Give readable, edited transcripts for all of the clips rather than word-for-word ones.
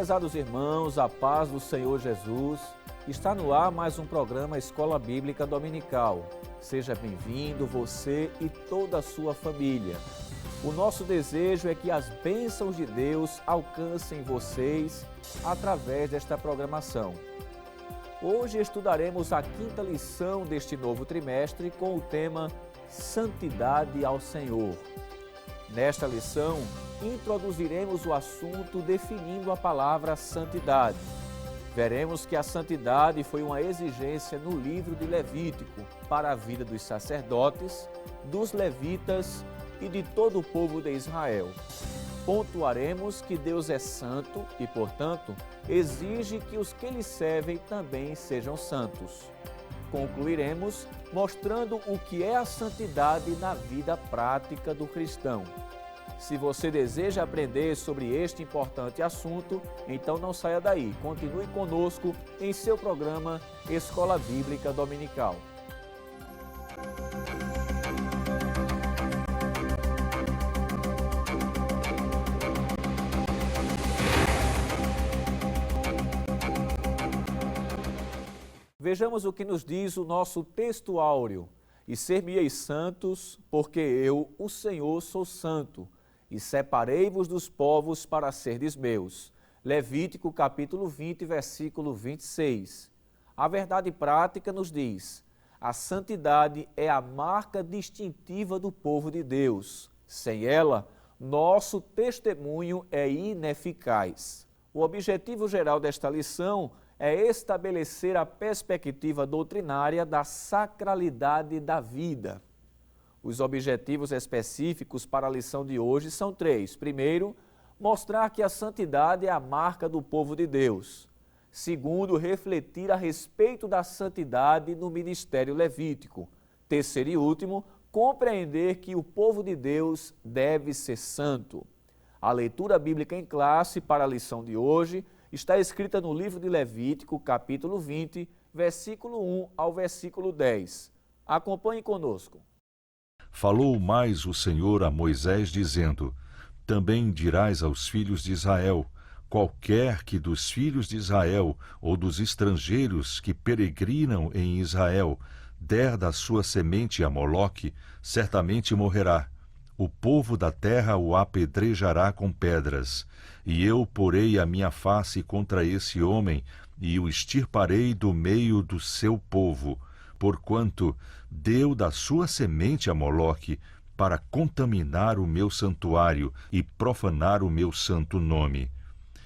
Prezados irmãos, a paz do Senhor Jesus, está no ar mais um programa Escola Bíblica Dominical. Seja bem-vindo você e toda a sua família. O nosso desejo é que as bênçãos de Deus alcancem vocês através desta programação. Hoje estudaremos a quinta lição deste novo trimestre com o tema Santidade ao Senhor. Nesta lição, introduziremos o assunto definindo a palavra santidade. Veremos que a santidade foi uma exigência no livro de Levítico para a vida dos sacerdotes, dos levitas e de todo o povo de Israel. Pontuaremos que Deus é santo e, portanto, exige que os que lhe servem também sejam santos. Concluiremos mostrando o que é a santidade na vida prática do cristão. Se você deseja aprender sobre este importante assunto, então não saia daí. Continue conosco em seu programa Escola Bíblica Dominical. Vejamos o que nos diz o nosso texto áureo. E ser-me-eis santos, porque eu, o Senhor, sou santo, e separei-vos dos povos para serdes meus. Levítico capítulo 20, versículo 26. A verdade prática nos diz: a santidade é a marca distintiva do povo de Deus. Sem ela, nosso testemunho é ineficaz. O objetivo geral desta lição é estabelecer a perspectiva doutrinária da sacralidade da vida. Os objetivos específicos para a lição de hoje são três. Primeiro, mostrar que a santidade é a marca do povo de Deus. Segundo, refletir a respeito da santidade no ministério levítico. Terceiro e último, compreender que o povo de Deus deve ser santo. A leitura bíblica em classe para a lição de hoje está escrita no livro de Levítico, capítulo 20, versículo 1 ao versículo 10. Acompanhe conosco. Falou mais o Senhor a Moisés, dizendo: também dirás aos filhos de Israel: qualquer que dos filhos de Israel ou dos estrangeiros que peregrinam em Israel der da sua semente a Moloque, certamente morrerá. O povo da terra o apedrejará com pedras, e eu porei a minha face contra esse homem, e o extirparei do meio do seu povo, porquanto deu da sua semente a Moloque, para contaminar o meu santuário e profanar o meu santo nome.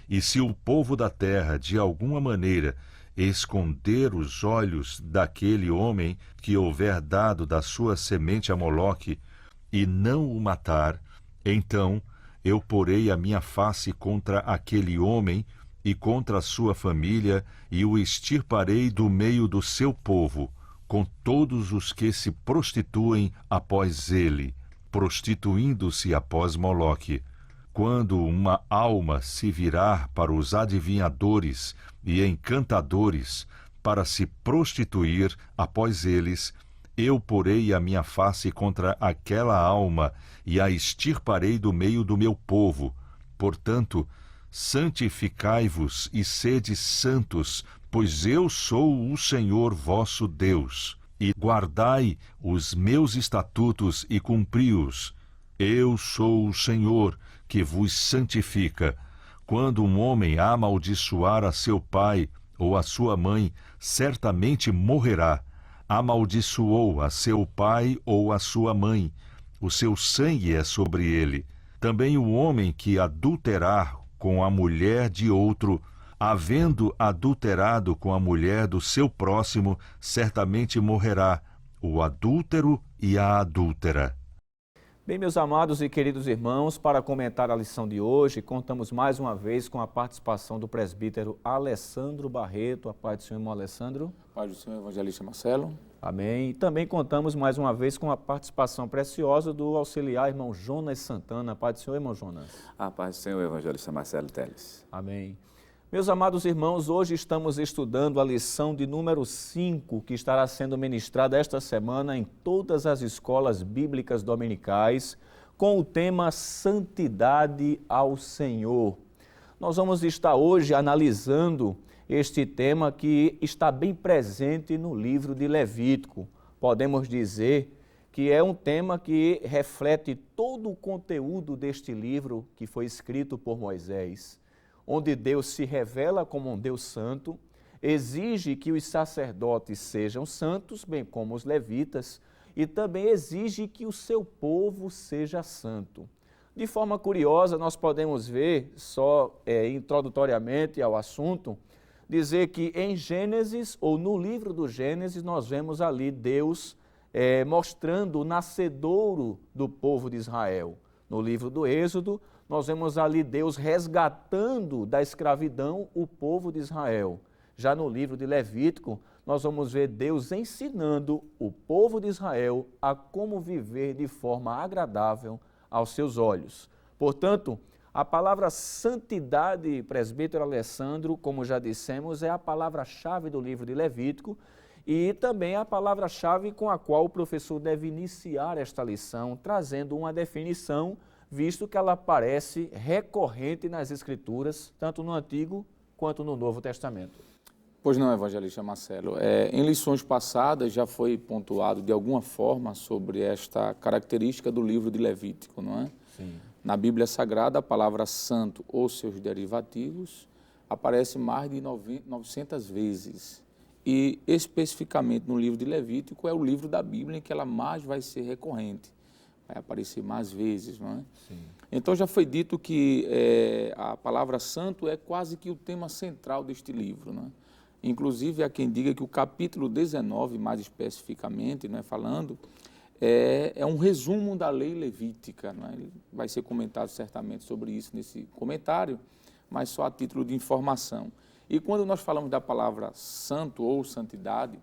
E se o povo da terra, de alguma maneira, esconder os olhos daquele homem que houver dado da sua semente a Moloque, e não o matar, então eu porei a minha face contra aquele homem e contra a sua família, e o extirparei do meio do seu povo, com todos os que se prostituem após ele, prostituindo-se após Moloque. Quando uma alma se virar para os adivinhadores e encantadores, para se prostituir após eles, eu porei a minha face contra aquela alma e a extirparei do meio do meu povo. Portanto, santificai-vos e sede santos, pois eu sou o Senhor vosso Deus. E guardai os meus estatutos e cumpri-os. Eu sou o Senhor, que vos santifica. Quando um homem amaldiçoar a seu pai ou a sua mãe, certamente morrerá. Amaldiçoou a seu pai ou a sua mãe, o seu sangue é sobre ele. Também o homem que adulterar com a mulher de outro, havendo adulterado com a mulher do seu próximo, certamente morrerá, o adúltero e a adúltera. Bem, meus amados e queridos irmãos, para comentar a lição de hoje, contamos mais uma vez com a participação do presbítero Alessandro Barreto. A paz do Senhor, irmão Alessandro. A paz do Senhor, evangelista Marcelo. Amém. E também contamos mais uma vez com a participação preciosa do auxiliar irmão Jonas Santana. A paz do Senhor, irmão Jonas. A paz do Senhor, evangelista Marcelo Teles. Amém. Meus amados irmãos, hoje estamos estudando a lição de número 5, que estará sendo ministrada esta semana em todas as escolas bíblicas dominicais, com o tema Santidade ao Senhor. Nós vamos estar hoje analisando este tema que está bem presente no livro de Levítico. Podemos dizer que é um tema que reflete todo o conteúdo deste livro que foi escrito por Moisés, onde Deus se revela como um Deus santo, exige que os sacerdotes sejam santos, bem como os levitas, e também exige que o seu povo seja santo. De forma curiosa, nós podemos ver, só introdutoriamente ao assunto, dizer que em Gênesis, ou no livro do Gênesis, nós vemos ali Deus mostrando o nascedouro do povo de Israel. No livro do Êxodo, nós vemos ali Deus resgatando da escravidão o povo de Israel. Já no livro de Levítico, nós vamos ver Deus ensinando o povo de Israel a como viver de forma agradável aos seus olhos. Portanto, a palavra santidade, presbítero Alessandro, como já dissemos, é a palavra-chave do livro de Levítico e também a palavra-chave com a qual o professor deve iniciar esta lição, trazendo uma definição, visto que ela aparece recorrente nas Escrituras, tanto no Antigo quanto no Novo Testamento. Pois não, evangelista Marcelo. Em lições passadas já foi pontuado de alguma forma sobre esta característica do livro de Levítico, não é? Sim. Na Bíblia Sagrada, a palavra santo ou seus derivativos aparece mais de 900 vezes. E especificamente no livro de Levítico é o livro da Bíblia em que ela mais vai ser recorrente, vai aparecer mais vezes, não é? Sim. Então já foi dito que a palavra santo é quase que o tema central deste livro, não é? Inclusive, há quem diga que o capítulo 19, mais especificamente, não é, falando, é um resumo da lei levítica. Não é? Vai ser comentado certamente sobre isso nesse comentário, mas só a título de informação. E quando nós falamos da palavra santo ou santidade,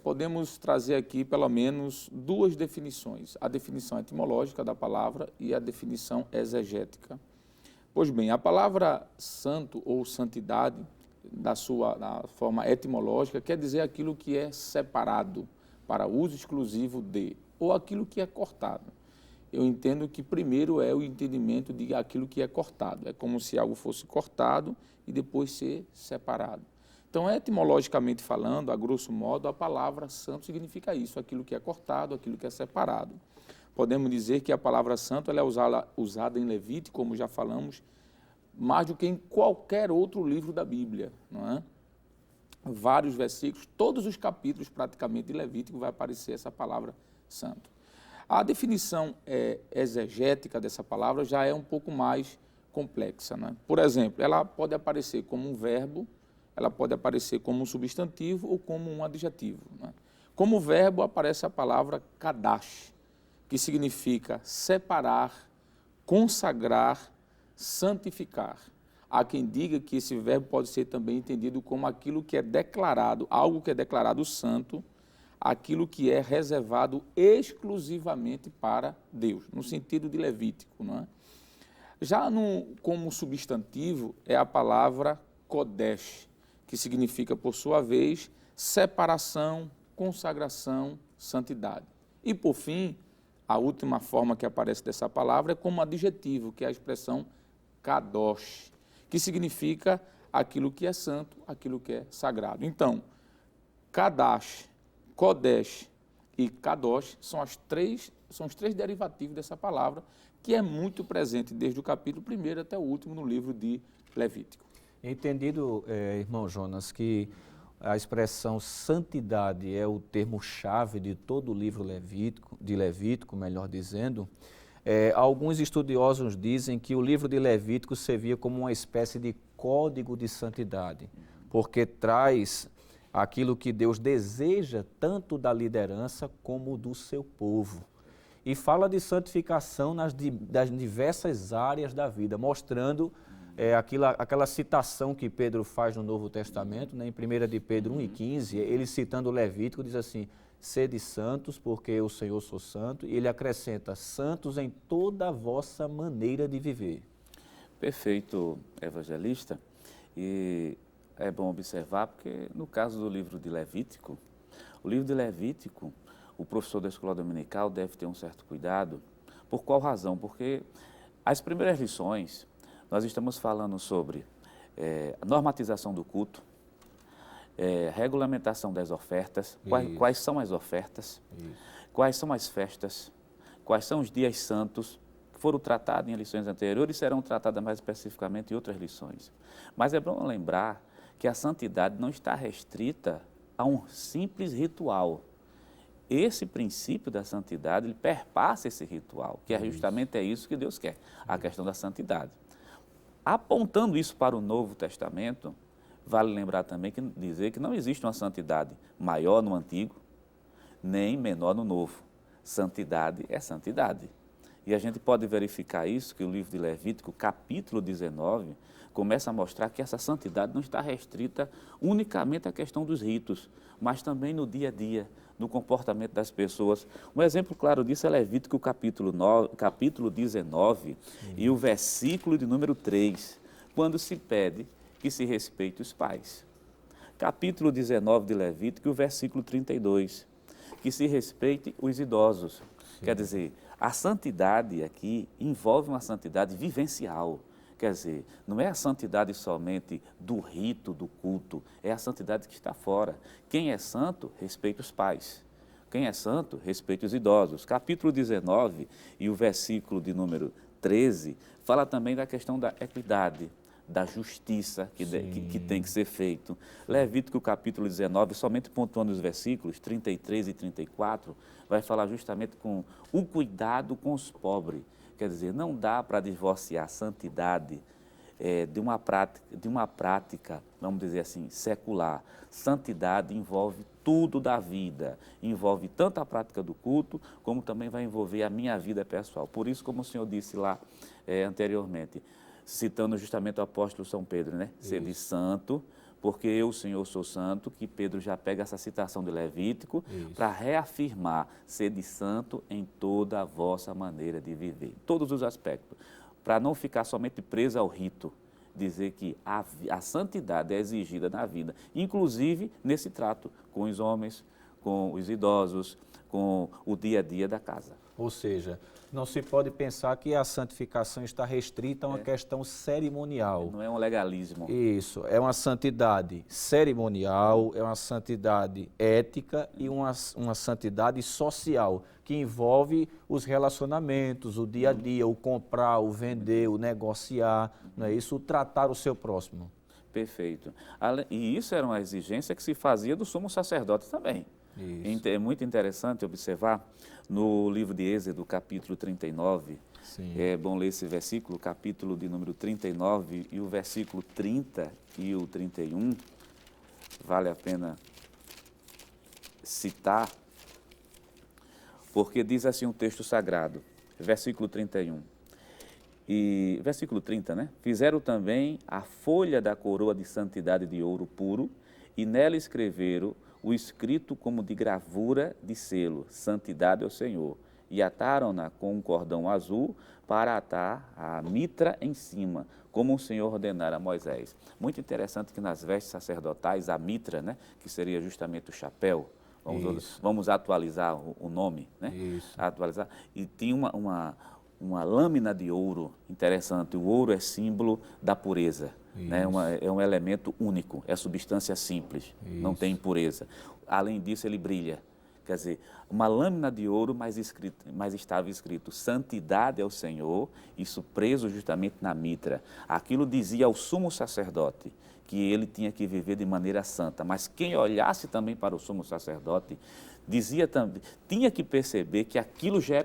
podemos trazer aqui pelo menos duas definições. A definição etimológica da palavra e a definição exegética. Pois bem, a palavra santo ou santidade, da forma etimológica, quer dizer aquilo que é separado para uso exclusivo de, ou aquilo que é cortado. Eu entendo que primeiro é o entendimento de aquilo que é cortado. É como se algo fosse cortado e depois ser separado. Então, etimologicamente falando, a grosso modo, a palavra santo significa isso, aquilo que é cortado, aquilo que é separado. Podemos dizer que a palavra santo ela é usada em Levítico, como já falamos, mais do que em qualquer outro livro da Bíblia, não é? Vários versículos, todos os capítulos praticamente de Levítico vai aparecer essa palavra santo. A definição exegética dessa palavra já é um pouco mais complexa, né? Por exemplo, ela pode aparecer como um verbo, ela pode aparecer como um substantivo ou como um adjetivo, né? Como verbo aparece a palavra kadash, que significa separar, consagrar, santificar. Há quem diga que esse verbo pode ser também entendido como aquilo que é declarado, algo que é declarado santo, aquilo que é reservado exclusivamente para Deus, no sentido de Levítico, não é? Já como substantivo é a palavra kodesh, que significa, por sua vez, separação, consagração, santidade. E, por fim, a última forma que aparece dessa palavra é como adjetivo, que é a expressão kadosh, que significa aquilo que é santo, aquilo que é sagrado. Então, kadash, kodesh e kadosh são os três derivativos dessa palavra, que é muito presente desde o capítulo 1 até o último no livro de Levítico. Entendido, irmão Jonas, que a expressão santidade é o termo-chave de todo o livro de Levítico, melhor dizendo, alguns estudiosos dizem que o livro de Levítico servia como uma espécie de código de santidade, porque traz aquilo que Deus deseja tanto da liderança como do seu povo. E fala de santificação das diversas áreas da vida, mostrando aquela citação que Pedro faz no Novo Testamento, né, em 1 de Pedro 1,15, ele citando o Levítico, diz assim: sede santos, porque eu, Senhor, sou santo, e ele acrescenta: santos em toda a vossa maneira de viver. Perfeito, evangelista. E é bom observar, porque no caso do livro de Levítico, o professor da escola dominical deve ter um certo cuidado. Por qual razão? Porque as primeiras lições Nós estamos falando sobre a normatização do culto, regulamentação das ofertas, quais são as ofertas, quais são as festas, quais são os dias santos, que foram tratados em lições anteriores e serão tratadas mais especificamente em outras lições. Mas é bom lembrar que a santidade não está restrita a um simples ritual. Esse princípio da santidade, ele perpassa esse ritual, que justamente é isso que Deus quer, a questão da santidade. Apontando isso para o Novo Testamento, vale lembrar também que dizer que não existe uma santidade maior no Antigo, nem menor no Novo. Santidade é santidade. E a gente pode verificar isso, que o livro de Levítico, capítulo 19, começa a mostrar que essa santidade não está restrita unicamente à questão dos ritos, mas também no dia a dia, no comportamento das pessoas. Um exemplo claro disso é Levítico capítulo 19 e o versículo de número 3, quando se pede que se respeite os pais. Capítulo 19 de Levítico, o versículo 32, que se respeite os idosos. Sim. Quer dizer, a santidade aqui envolve uma santidade vivencial. Quer dizer, não é a santidade somente do rito, do culto, é a santidade que está fora. Quem é santo, respeita os pais. Quem é santo, respeita os idosos. Capítulo 19 e o versículo de número 13 fala também da questão da equidade, da justiça que tem que ser feito. Levítico capítulo 19, somente pontuando os versículos 33 e 34, vai falar justamente com o cuidado com os pobres. Quer dizer, não dá para divorciar a santidade de uma prática, vamos dizer assim, secular. Santidade envolve tudo da vida, envolve tanto a prática do culto, como também vai envolver a minha vida pessoal. Por isso, como o senhor disse lá anteriormente, citando justamente o apóstolo São Pedro, né? Sede santo, porque eu, Senhor, sou santo, que Pedro já pega essa citação de Levítico para reafirmar, sede santo em toda a vossa maneira de viver, em todos os aspectos, para não ficar somente preso ao rito, dizer que a santidade é exigida na vida, inclusive nesse trato com os homens, com os idosos, com o dia a dia da casa. Ou seja, não se pode pensar que a santificação está restrita a uma questão cerimonial. Não é um legalismo. Isso, é uma santidade cerimonial, é uma santidade ética e uma santidade social, que envolve os relacionamentos, o dia a dia, o comprar, o vender, o negociar, não é isso? O tratar o seu próximo. Perfeito. E isso era uma exigência que se fazia do sumo sacerdote também. Isso. É muito interessante observar no livro de Êxodo, capítulo 39, é bom ler esse versículo, capítulo de número 39 e o versículo 30 e o 31, vale a pena citar, porque diz assim um texto sagrado, versículo 31. E versículo 30, né? Fizeram também a folha da coroa de santidade de ouro puro e nela escreveram o escrito como de gravura de selo, santidade ao Senhor, e ataram-na com um cordão azul para atar a mitra em cima, como o Senhor ordenara a Moisés. Muito interessante que nas vestes sacerdotais, a mitra, né, que seria justamente o chapéu, vamos atualizar o nome, né? Atualizar. E tinha uma lâmina de ouro interessante. O ouro é símbolo da pureza, né? É um elemento único, é substância simples, não tem impureza. Além disso, ele brilha. Quer dizer, uma lâmina de ouro, mas estava escrito santidade ao Senhor, isso preso justamente na mitra. Aquilo dizia ao sumo sacerdote que ele tinha que viver de maneira santa, mas quem olhasse também para o sumo sacerdote dizia também, tinha que perceber que aquilo já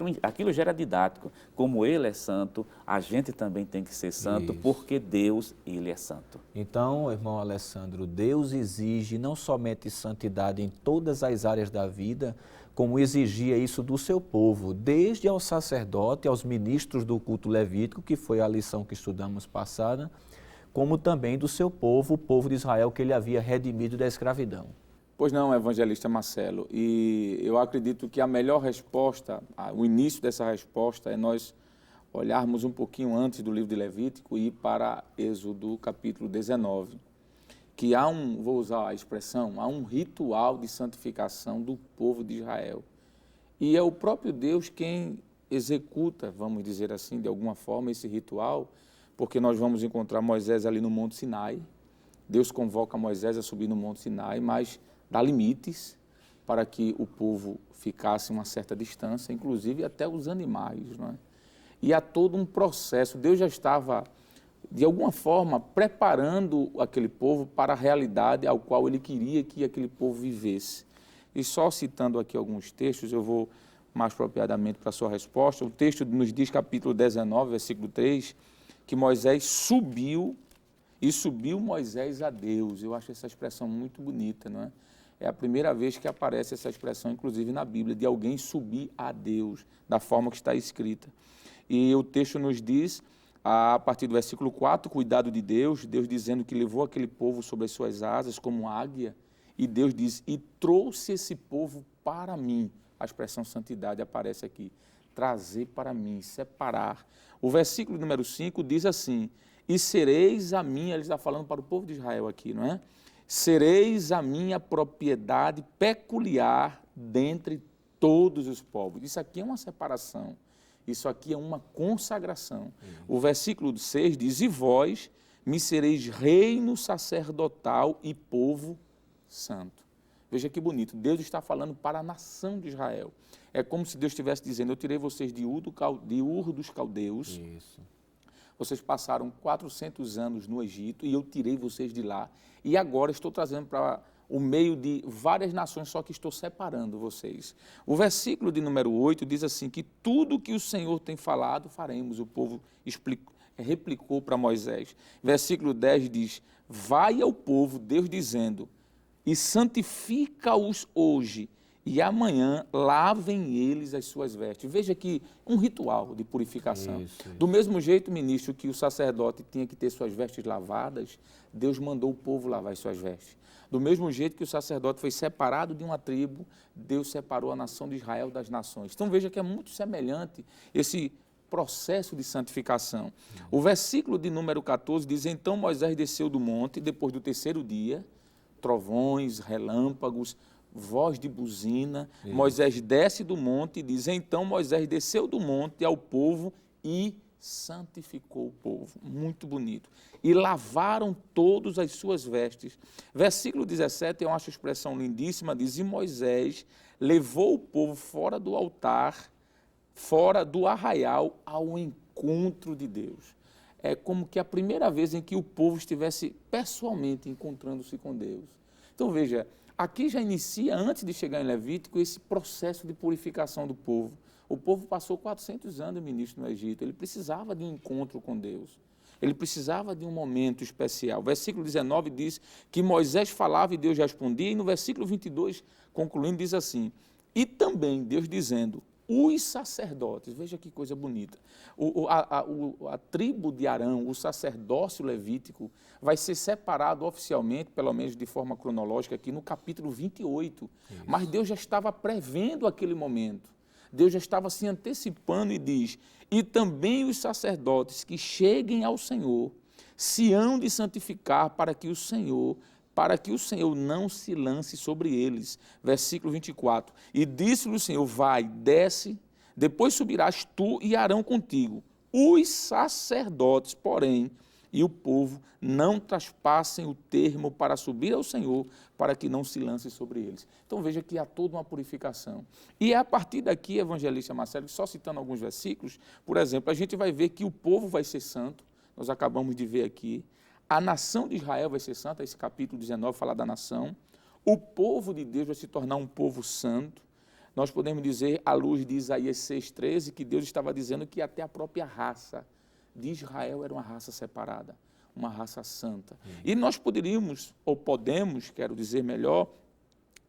era didático. Como ele é santo, a gente também tem que ser santo, porque Deus, ele é santo. Então, irmão Alessandro, Deus exige não somente santidade em todas as áreas da vida, como exigia isso do seu povo, desde ao sacerdote, aos ministros do culto levítico, que foi a lição que estudamos passada, como também do seu povo, o povo de Israel, que ele havia redimido da escravidão. Pois não, evangelista Marcelo, e eu acredito que a melhor resposta, o início dessa resposta é nós olharmos um pouquinho antes do livro de Levítico e ir para Êxodo capítulo 19, que vou usar a expressão, há um ritual de santificação do povo de Israel. E é o próprio Deus quem executa, vamos dizer assim, de alguma forma, esse ritual, porque nós vamos encontrar Moisés ali no Monte Sinai. Deus convoca Moisés a subir no Monte Sinai, mas dá limites para que o povo ficasse uma certa distância, inclusive até os animais, não é? E há todo um processo. Deus já estava, de alguma forma, preparando aquele povo para a realidade ao qual ele queria que aquele povo vivesse. E só citando aqui alguns textos, eu vou mais apropriadamente para a sua resposta. O texto nos diz, capítulo 19, versículo 3, que Moisés subiu, e subiu Moisés a Deus. Eu acho essa expressão muito bonita, não é? É a primeira vez que aparece essa expressão, inclusive na Bíblia, de alguém subir a Deus, da forma que está escrita. E o texto nos diz, a partir do versículo 4, cuidado de Deus, Deus dizendo que levou aquele povo sobre as suas asas como águia, e Deus diz, e trouxe esse povo para mim. A expressão santidade aparece aqui, trazer para mim, separar. O versículo número 5 diz assim, e sereis a minha, ele está falando para o povo de Israel aqui, não é? Sereis a minha propriedade peculiar dentre todos os povos. Isso aqui é uma separação, isso aqui é uma consagração. O versículo 6 diz, e vós me sereis reino sacerdotal e povo santo. Veja que bonito, Deus está falando para a nação de Israel. É como se Deus estivesse dizendo, eu tirei vocês de Ur dos Caldeus, Isso. Vocês passaram 400 anos no Egito e eu tirei vocês de lá. E agora estou trazendo para o meio de várias nações, só que estou separando vocês. O versículo de número 8 diz assim, que tudo que o Senhor tem falado, faremos. O povo replicou para Moisés. Versículo 10 diz, vai ao povo, Deus dizendo, e santifica-os hoje, e amanhã lavem eles as suas vestes. Veja que um ritual de purificação. Isso. Do mesmo jeito, ministro, que o sacerdote tinha que ter suas vestes lavadas, Deus mandou o povo lavar as suas vestes. Do mesmo jeito que o sacerdote foi separado de uma tribo, Deus separou a nação de Israel das nações. Então veja que é muito semelhante esse processo de santificação. O versículo de número 14 diz, então Moisés desceu do monte, depois do terceiro dia, trovões, relâmpagos, voz de buzina, Moisés desce do monte e diz, então Moisés desceu do monte ao povo e santificou o povo. Muito bonito. E lavaram todos as suas vestes. Versículo 17, eu acho a expressão lindíssima, diz, e Moisés levou o povo fora do altar, fora do arraial, ao encontro de Deus. É como que a primeira vez em que o povo estivesse pessoalmente encontrando-se com Deus. Então veja, aqui já inicia, antes de chegar em Levítico, esse processo de purificação do povo. O povo passou 400 anos, ministro, no Egito. Ele precisava de um encontro com Deus. Ele precisava de um momento especial. O versículo 19 diz que Moisés falava e Deus respondia. E no versículo 22, concluindo, diz assim, e também Deus dizendo, os sacerdotes, veja que coisa bonita, a tribo de Arão, o sacerdócio levítico, vai ser separado oficialmente, pelo menos de forma cronológica, aqui no capítulo 28. Isso. Mas Deus já estava prevendo aquele momento. Deus já estava se antecipando e diz, e também os sacerdotes que cheguem ao Senhor se hão de santificar para que o Senhor não se lance sobre eles. Versículo 24. E disse-lhe o Senhor, vai, desce, depois subirás tu e Arão contigo. Os sacerdotes, porém, e o povo não traspassem o termo para subir ao Senhor, para que não se lance sobre eles. Então veja que há toda uma purificação. E é a partir daqui, evangelista Marcelo, só citando alguns versículos, por exemplo, a gente vai ver que o povo vai ser santo, nós acabamos de ver aqui, a nação de Israel vai ser santa, esse capítulo 19 fala da nação, o povo de Deus vai se tornar um povo santo. Nós podemos dizer, à luz de Isaías 6,13, que Deus estava dizendo que até a própria raça de Israel era uma raça separada, uma raça santa. E nós poderíamos, ou podemos, quero dizer melhor,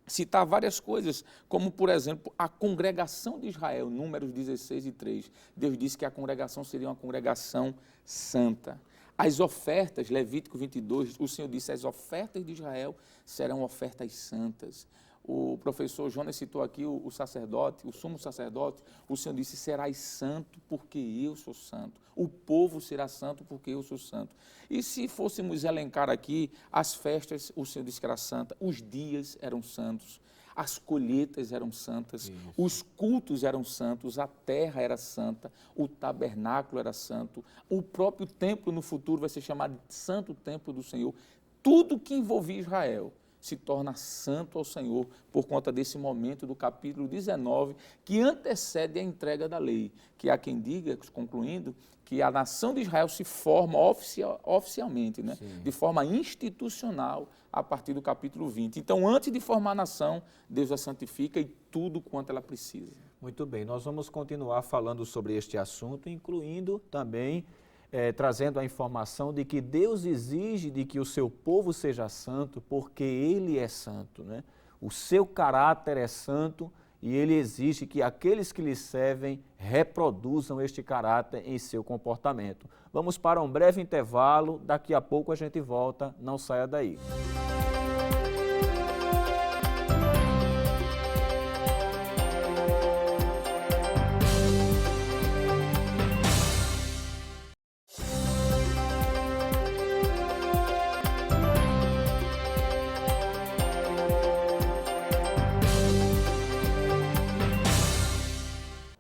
citar várias coisas, como, por exemplo, a congregação de Israel, Números 16:3. Deus disse que a congregação seria uma congregação santa. As ofertas, Levítico 22, o Senhor disse, as ofertas de Israel serão ofertas santas. O professor Jonas citou aqui o sacerdote, o sumo sacerdote, o Senhor disse, serás santo porque eu sou santo. O povo será santo porque eu sou santo. E se fôssemos elencar aqui as festas, o Senhor disse que era santa, os dias eram santos. as colheitas eram santas, os cultos eram santos, a terra era santa, o tabernáculo era santo, o próprio templo no futuro vai ser chamado de Santo Templo do Senhor. Tudo que envolvia Israel se torna santo ao Senhor por conta desse momento do capítulo 19, que antecede a entrega da lei, que há quem diga, concluindo, que a nação de Israel se forma oficialmente, né? De forma institucional, a partir do capítulo 20. Então, antes de formar a nação, Deus a santifica e tudo quanto ela precisa. Muito bem, nós vamos continuar falando sobre este assunto, incluindo também trazendo a informação de que Deus exige de que o seu povo seja santo, porque Ele é santo, né? O seu caráter é santo e Ele exige que aqueles que lhe servem reproduzam este caráter em seu comportamento. Vamos para um breve intervalo, daqui a pouco a gente volta, não saia daí.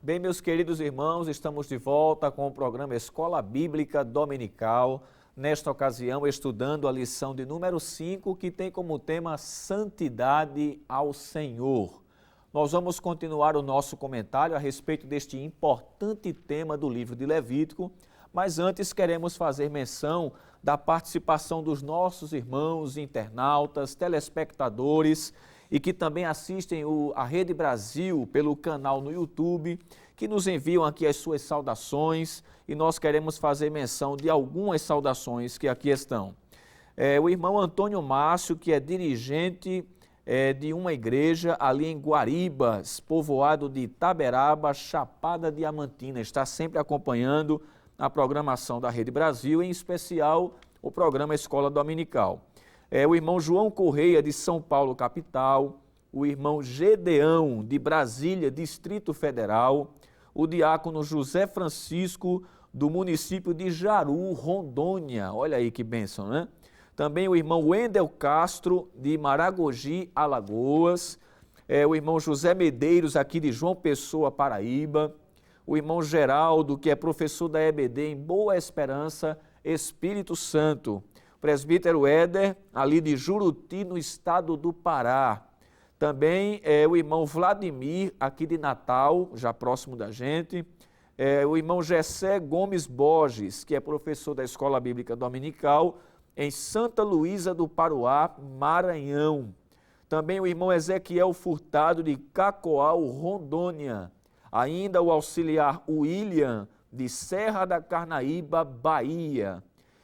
Bem, meus queridos irmãos, estamos de volta com o programa Escola Bíblica Dominical, nesta ocasião estudando a lição de número 5, que tem como tema Santidade ao Senhor. Nós vamos continuar o nosso comentário a respeito deste importante tema do livro de Levítico, mas antes queremos fazer menção da participação dos nossos irmãos, internautas, telespectadores, e que também assistem a Rede Brasil pelo canal no YouTube, que nos enviam aqui as suas saudações e nós queremos fazer menção de algumas saudações que aqui estão. O irmão Antônio Márcio, que é dirigente de uma igreja ali em Guaribas, povoado de Itaberaba, Chapada Diamantina, está sempre acompanhando a programação da Rede Brasil, em especial o programa Escola Dominical. O irmão João Correia, de São Paulo, capital, o irmão Gedeão, de Brasília, Distrito Federal, o diácono José Francisco, do município de Jaru, Rondônia, olha aí que bênção, né? Também o irmão Wendel Castro, de Maragogi, Alagoas, o irmão José Medeiros, aqui de João Pessoa, Paraíba, o irmão Geraldo, que é professor da EBD em Boa Esperança, Espírito Santo, presbítero Éder, ali de Juruti, no estado do Pará. Também o irmão Vladimir, aqui de Natal, já próximo da gente. O irmão Gessé Gomes Borges, que é professor da Escola Bíblica Dominical, em Santa Luísa do Paruá, Maranhão. Também o irmão Ezequiel Furtado, de Cacoal, Rondônia. Ainda o auxiliar William, de Serra da Carnaíba, Bahia.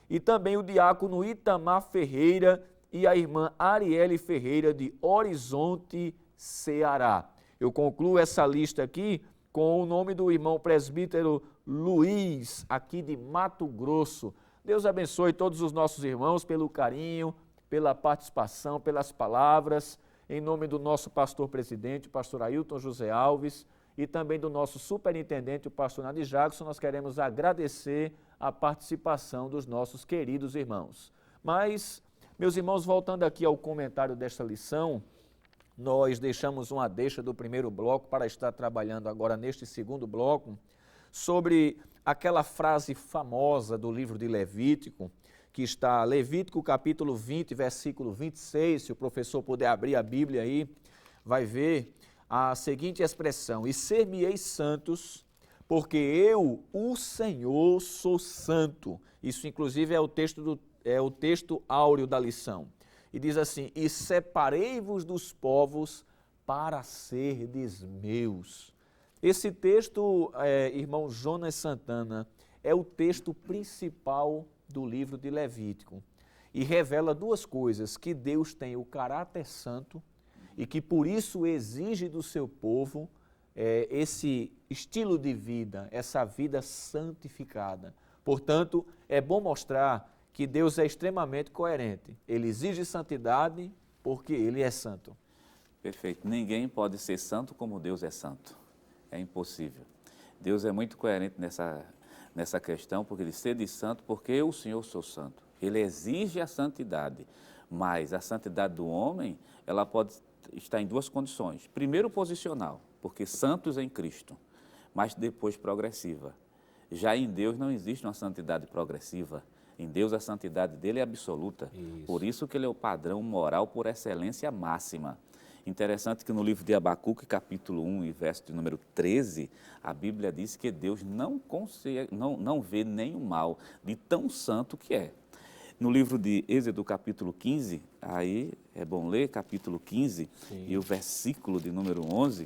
E também o diácono Itamar Ferreira e a irmã Arielle Ferreira, de Horizonte, Ceará. Eu concluo essa lista aqui com o nome do irmão presbítero Luiz, aqui de Mato Grosso. Deus abençoe todos os nossos irmãos pelo carinho, pela participação, pelas palavras. Em nome do nosso pastor presidente, o pastor Ailton José Alves, e também do nosso superintendente, o pastor Nadi Jackson, nós queremos agradecer a participação dos nossos queridos irmãos. Mas, meus irmãos, voltando aqui ao comentário desta lição, nós deixamos uma deixa do primeiro bloco para estar trabalhando agora neste segundo bloco sobre aquela frase famosa do livro de Levítico, que está Levítico capítulo 20, versículo 26, se o professor puder abrir a Bíblia aí, vai ver a seguinte expressão: e ser-me-eis santos, porque eu, o Senhor, sou santo. Isso, inclusive, é o texto áureo da lição. E diz assim: e separei-vos dos povos para serdes meus. Esse texto, irmão Jonas Santana, é o texto principal do livro de Levítico. E revela duas coisas: que Deus tem o caráter santo e que por isso exige do seu povo esse estilo de vida, essa vida santificada. Portanto, é bom mostrar que Deus é extremamente coerente. Ele exige santidade porque Ele é santo. Perfeito. Ninguém pode ser santo como Deus é santo. É impossível. Deus é muito coerente nessa questão, porque Ele sede santo, porque eu, o Senhor, sou santo. Ele exige a santidade, mas a santidade do homem, ela pode está em duas condições. Primeiro, posicional, porque santos em Cristo, mas depois progressiva. Já em Deus não existe uma santidade progressiva. Em Deus a santidade dele é absoluta. Isso. Por isso que ele é o padrão moral por excelência máxima. Interessante que no livro de Abacuque, capítulo 1 e verso de número 13, a Bíblia diz que Deus não vê nenhum mal de tão santo que é. No livro de Êxodo, capítulo 15, aí é bom ler, capítulo 15, Sim. e o versículo de número 11,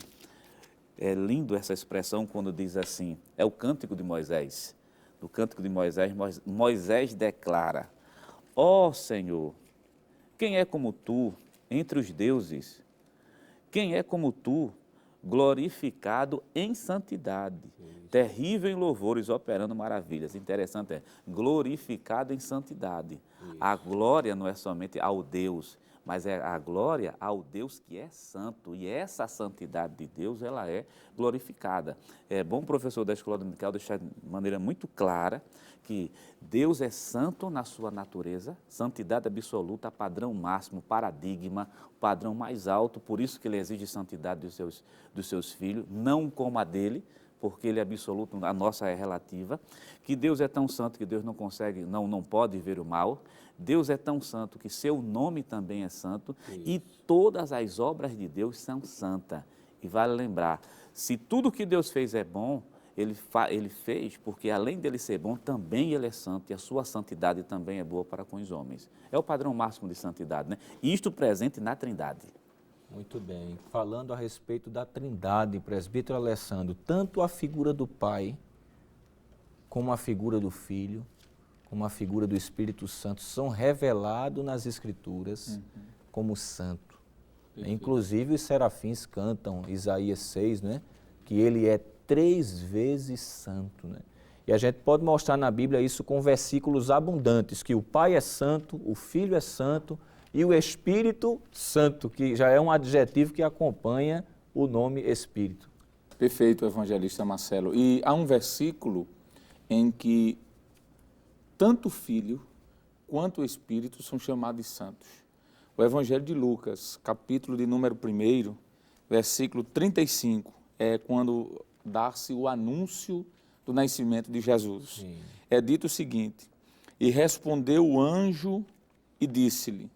é lindo essa expressão quando diz assim, é o cântico de Moisés. No cântico de Moisés, Moisés declara, ó Senhor, quem é como tu entre os deuses? Quem é como tu, glorificado em santidade, terrível em louvores, operando maravilhas. Interessante é, glorificado em santidade. A glória não é somente ao Deus, mas é a glória ao Deus que é santo. E essa santidade de Deus, ela é glorificada. É bom o professor da Escola Dominical deixar de maneira muito clara que Deus é santo na sua natureza, santidade absoluta, padrão máximo, paradigma, padrão mais alto, por isso que ele exige santidade dos seus filhos, não como a dele, porque ele é absoluto, a nossa é relativa, que Deus é tão santo que Deus não consegue, não pode ver o mal, Deus é tão santo que seu nome também é santo, e todas as obras de Deus são santas. E vale lembrar, se tudo que Deus fez é bom, ele fez porque além dele ser bom, também ele é santo, e a sua santidade também é boa para com os homens. É o padrão máximo de santidade, né? Isto presente na Trindade. Muito bem. Falando a respeito da Trindade, presbítero Alessandro, tanto a figura do Pai, como a figura do Filho, como a figura do Espírito Santo, são revelados nas Escrituras como santo. Perfeito. Inclusive os serafins cantam, Isaías 6, né? Que ele é 3 vezes santo, né? E a gente pode mostrar na Bíblia isso com versículos abundantes, que o Pai é santo, o Filho é santo e o Espírito Santo, que já é um adjetivo que acompanha o nome Espírito. Perfeito, evangelista Marcelo. E há um versículo em que tanto o Filho quanto o Espírito são chamados de santos. O Evangelho de Lucas, capítulo de número 1, versículo 35, é quando dá-se o anúncio do nascimento de Jesus. Sim. É dito o seguinte, e respondeu o anjo e disse-lhe,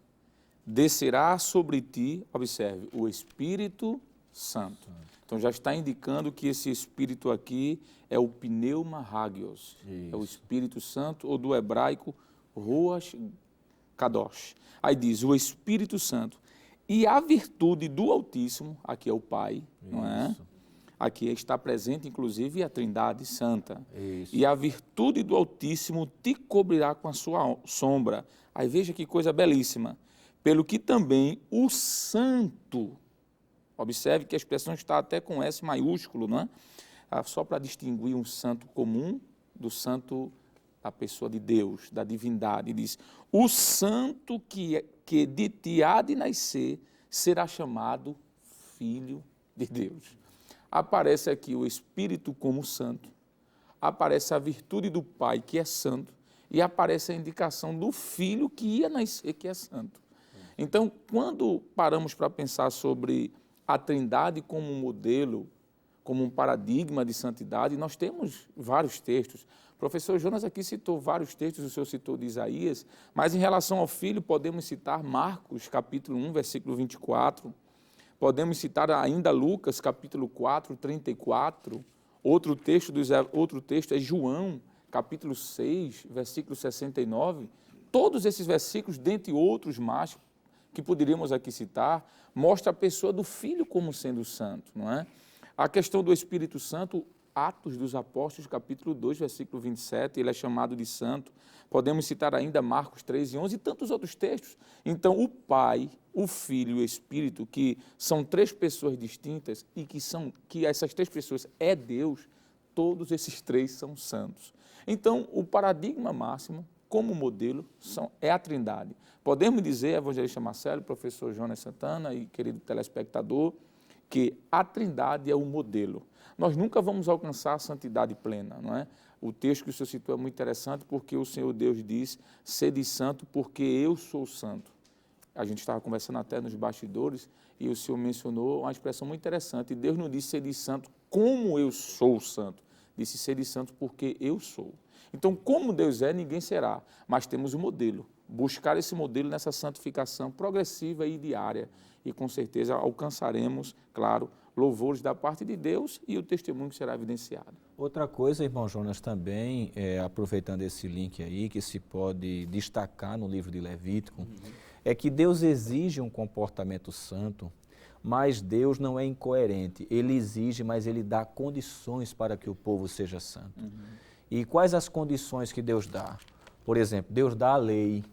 descerá sobre ti, observe, o Espírito Santo. Então já está indicando que esse Espírito aqui é o pneuma hagios, é o Espírito Santo, ou do hebraico, Ruach Kadosh. Aí diz, o Espírito Santo. E a virtude do Altíssimo, aqui é o Pai, não é? Aqui está presente, inclusive, a Trindade Santa. Isso. E a virtude do Altíssimo te cobrirá com a sua sombra. Aí veja que coisa belíssima. Pelo que também o Santo, observe que a expressão está até com S maiúsculo, não é? Só para distinguir um santo comum do santo da pessoa de Deus, da divindade. Diz, o santo que de ti há de nascer será chamado Filho de Deus. Aparece aqui o Espírito como santo, aparece a virtude do Pai, que é santo, e aparece a indicação do Filho que ia nascer, que é santo. Então, quando paramos para pensar sobre a Trindade como um modelo, como um paradigma de santidade, nós temos vários textos. O professor Jonas aqui citou vários textos, o senhor citou de Isaías, mas em relação ao Filho podemos citar Marcos, capítulo 1, versículo 24, podemos citar ainda Lucas, capítulo 4, 34, outro texto é João, capítulo 6, versículo 69. Todos esses versículos, dentre outros mais, que poderíamos aqui citar, mostra a pessoa do Filho como sendo santo, não é? A questão do Espírito Santo, Atos dos Apóstolos, capítulo 2, versículo 27, ele é chamado de santo. Podemos citar ainda Marcos 3 e 11 e tantos outros textos. Então, o Pai, o Filho e o Espírito, que são 3 pessoas distintas e que essas 3 pessoas é Deus, todos esses 3 são santos. Então, o paradigma máximo, como modelo, é a Trindade. Podemos dizer, evangelista Marcelo, professor Jonas Santana e querido telespectador, que a Trindade é o modelo. Nós nunca vamos alcançar a santidade plena, não é? O texto que o senhor citou é muito interessante porque o Senhor Deus diz, sede santo porque eu sou santo. a gente estava conversando até nos bastidores e o senhor mencionou uma expressão muito interessante. Deus não disse ser de santo como eu sou santo, disse ser de santo porque eu sou. Então, como Deus é, ninguém será, mas temos um modelo. Buscar esse modelo nessa santificação progressiva e diária. E com certeza alcançaremos, claro, louvores da parte de Deus e o testemunho que será evidenciado. Outra coisa, irmão Jonas, também, aproveitando esse link aí, que se pode destacar no livro de Levítico, é que Deus exige um comportamento santo, mas Deus não é incoerente. Ele exige, mas ele dá condições para que o povo seja santo. E quais as condições que Deus dá? Por exemplo, Deus dá a lei,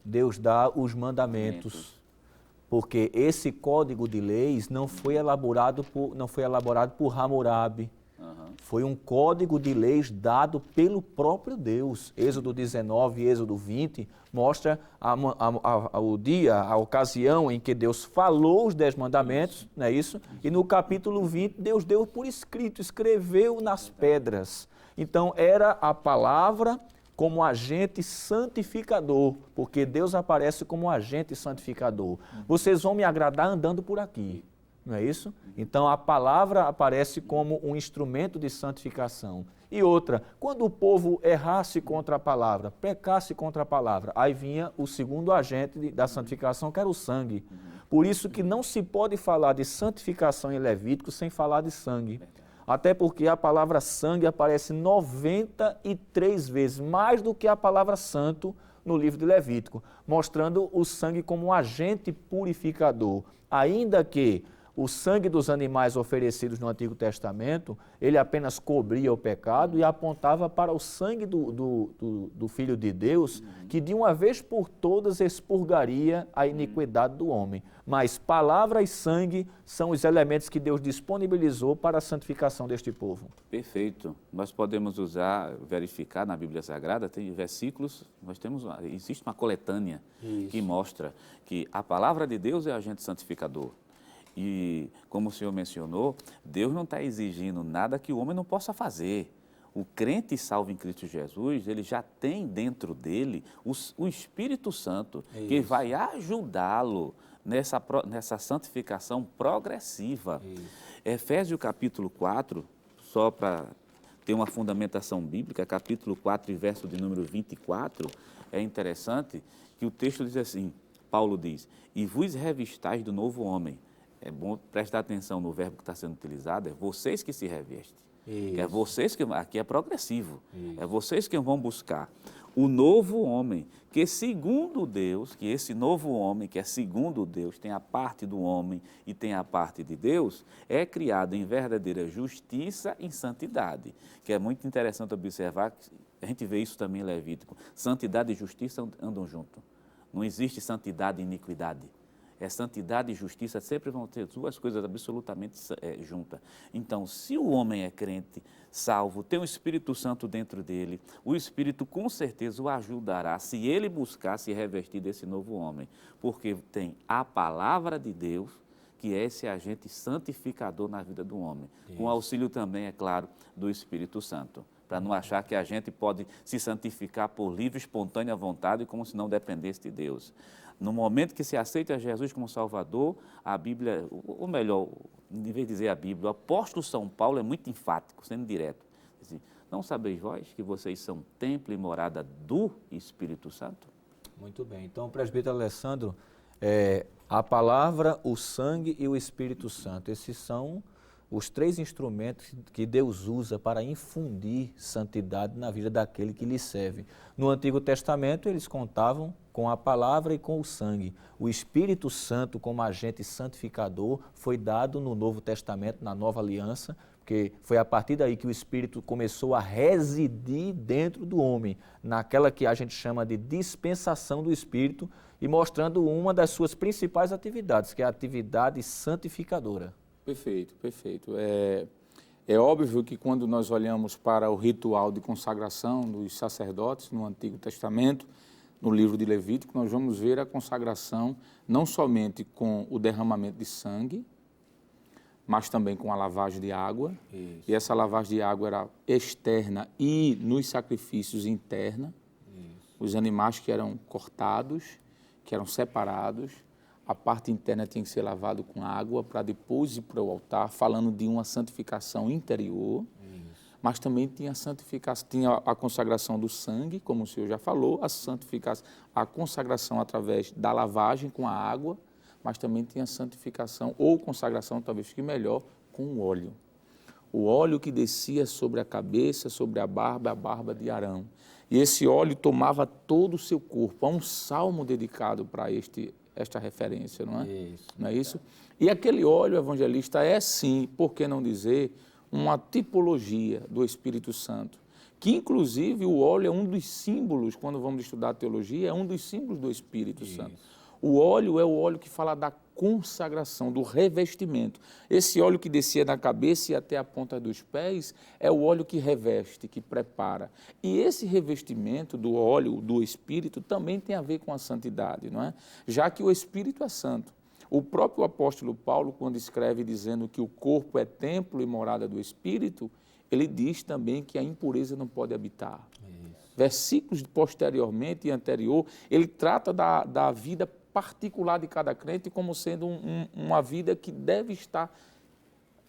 Deus dá os mandamentos, porque esse código de leis não foi elaborado por Hammurabi, foi um código de leis dado pelo próprio Deus. Êxodo 19 e Êxodo 20 mostra o dia, a ocasião em que Deus falou os 10 mandamentos, não é isso? E no capítulo 20 Deus deu por escrito, escreveu nas pedras. Então era a palavra como agente santificador, porque Deus aparece como agente santificador. Vocês vão me agradar andando por aqui, não é isso? Então a palavra aparece como um instrumento de santificação. E outra, quando o povo errasse contra a palavra, pecasse contra a palavra, aí vinha o segundo agente da santificação, que era o sangue. Por isso que não se pode falar de santificação em Levítico sem falar de sangue. Até porque a palavra sangue aparece 93 vezes, mais do que a palavra santo no livro de Levítico, mostrando o sangue como um agente purificador. Ainda que o sangue dos animais oferecidos no Antigo Testamento, ele apenas cobria o pecado e apontava para o sangue do Filho de Deus, que de uma vez por todas expurgaria a iniquidade do homem. Mas palavra e sangue são os elementos que Deus disponibilizou para a santificação deste povo. Perfeito. Nós podemos verificar na Bíblia Sagrada, tem versículos, existe uma coletânea que mostra que a palavra de Deus é agente santificador. E, como o senhor mencionou, Deus não está exigindo nada que o homem não possa fazer. O crente salvo em Cristo Jesus, ele já tem dentro dele o Espírito Santo, que vai ajudá-lo nessa santificação progressiva. Efésios capítulo 4, só para ter uma fundamentação bíblica, capítulo 4 e verso de número 24, é interessante que o texto diz assim, Paulo diz, e vos revistais do novo homem. É bom prestar atenção no verbo que está sendo utilizado, é vocês que se revestem. É vocês que, aqui é progressivo, é vocês que vão buscar o novo homem, que segundo Deus, que esse novo homem, que é segundo Deus, tem a parte do homem e tem a parte de Deus, é criado em verdadeira justiça e santidade, que é muito interessante observar, a gente vê isso também em Levítico, santidade e justiça andam juntos, não existe santidade e iniquidade. Santidade e justiça sempre vão ter duas coisas absolutamente juntas. Então, se o homem é crente, salvo, tem o Espírito Santo dentro dele, o Espírito com certeza o ajudará se ele buscar se revestir desse novo homem, porque tem a palavra de Deus, que é esse agente santificador na vida do homem, com auxílio também, é claro, do Espírito Santo. Para não achar que a gente pode se santificar por livre, espontânea vontade, como se não dependesse de Deus. No momento que se aceita Jesus como Salvador, a Bíblia, ou melhor, em vez de dizer a Bíblia, o apóstolo São Paulo é muito enfático, sendo direto. Assim, não sabeis vós que vocês são templo e morada do Espírito Santo? Muito bem. Então, presbítero Alessandro, a palavra, o sangue e o Espírito Santo, esses são os 3 instrumentos que Deus usa para infundir santidade na vida daquele que lhe serve. No Antigo Testamento, eles contavam com a palavra e com o sangue. O Espírito Santo, como agente santificador, foi dado no Novo Testamento, na Nova Aliança, porque foi a partir daí que o Espírito começou a residir dentro do homem, naquela que a gente chama de dispensação do Espírito, e mostrando uma das suas principais atividades, que é a atividade santificadora. Perfeito, perfeito. É óbvio que quando nós olhamos para o ritual de consagração dos sacerdotes no Antigo Testamento, no livro de Levítico, nós vamos ver a consagração não somente com o derramamento de sangue, mas também com a lavagem de água. Isso. E essa lavagem de água era externa e nos sacrifícios interna. Isso. Os animais que eram cortados que eram separados. A parte interna tinha que ser lavada com água para depois ir para o altar, falando de uma santificação interior. Mas também tinha a consagração do sangue, como o senhor já falou, a consagração através da lavagem com a água, mas também tinha a santificação ou consagração, talvez fique melhor, com o óleo. O óleo que descia sobre a cabeça, sobre a barba de Arão. E esse óleo tomava todo o seu corpo. Há um salmo dedicado para esta referência, não é? Isso. Não é isso? E aquele óleo, evangelista, é sim, por que não dizer, uma tipologia do Espírito Santo, que inclusive o óleo é um dos símbolos, quando vamos estudar a teologia, é um dos símbolos do Espírito Santo. O óleo é o óleo que fala da consagração, do revestimento. Esse óleo que descia da cabeça e até a ponta dos pés é o óleo que reveste, que prepara. E esse revestimento do óleo, do Espírito, também tem a ver com a santidade, não é? Já que o Espírito é santo. O próprio apóstolo Paulo, quando escreve dizendo que o corpo é templo e morada do Espírito, ele diz também que a impureza não pode habitar. Versículos posteriormente e anterior, ele trata da vida particular de cada crente como sendo uma vida que deve estar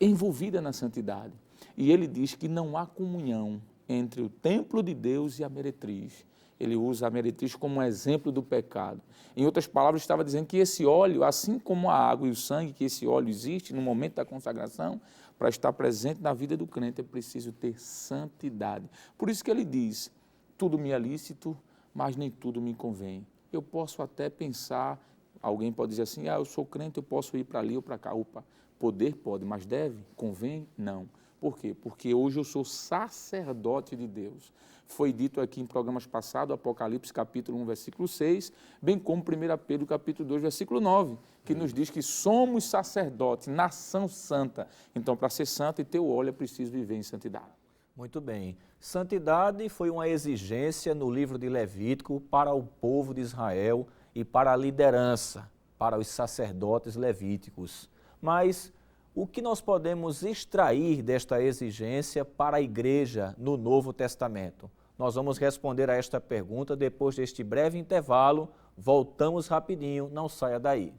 envolvida na santidade. E ele diz que não há comunhão entre o templo de Deus e a meretriz. Ele usa a meretriz como um exemplo do pecado. Em outras palavras, estava dizendo que esse óleo, assim como a água e o sangue, que esse óleo existe no momento da consagração, para estar presente na vida do crente é preciso ter santidade. Por isso que ele diz, tudo me é lícito, mas nem tudo me convém. Eu posso até pensar, alguém pode dizer assim, eu sou crente, eu posso ir para ali ou para cá. Opa, poder pode, mas deve? Convém? Não. Por quê? Porque hoje eu sou sacerdote de Deus. Foi dito aqui em programas passados, Apocalipse capítulo 1, versículo 6, bem como 1 Pedro capítulo 2, versículo 9, que nos diz que somos sacerdotes, nação santa. Então, para ser santo e ter o óleo, é preciso viver em santidade. Muito bem. Santidade foi uma exigência no livro de Levítico para o povo de Israel e para a liderança, para os sacerdotes levíticos. Mas o que nós podemos extrair desta exigência para a igreja no Novo Testamento? Nós vamos responder a esta pergunta depois deste breve intervalo. Voltamos rapidinho, não saia daí.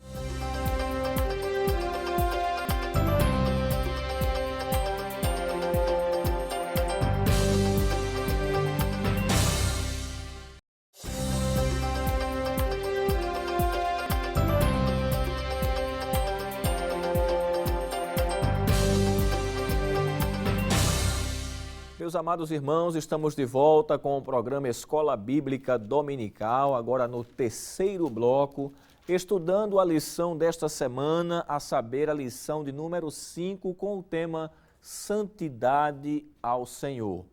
Meus amados irmãos, estamos de volta com o programa Escola Bíblica Dominical, agora no terceiro bloco, estudando a lição desta semana, a saber, a lição de número 5, com o tema Santidade ao Senhor.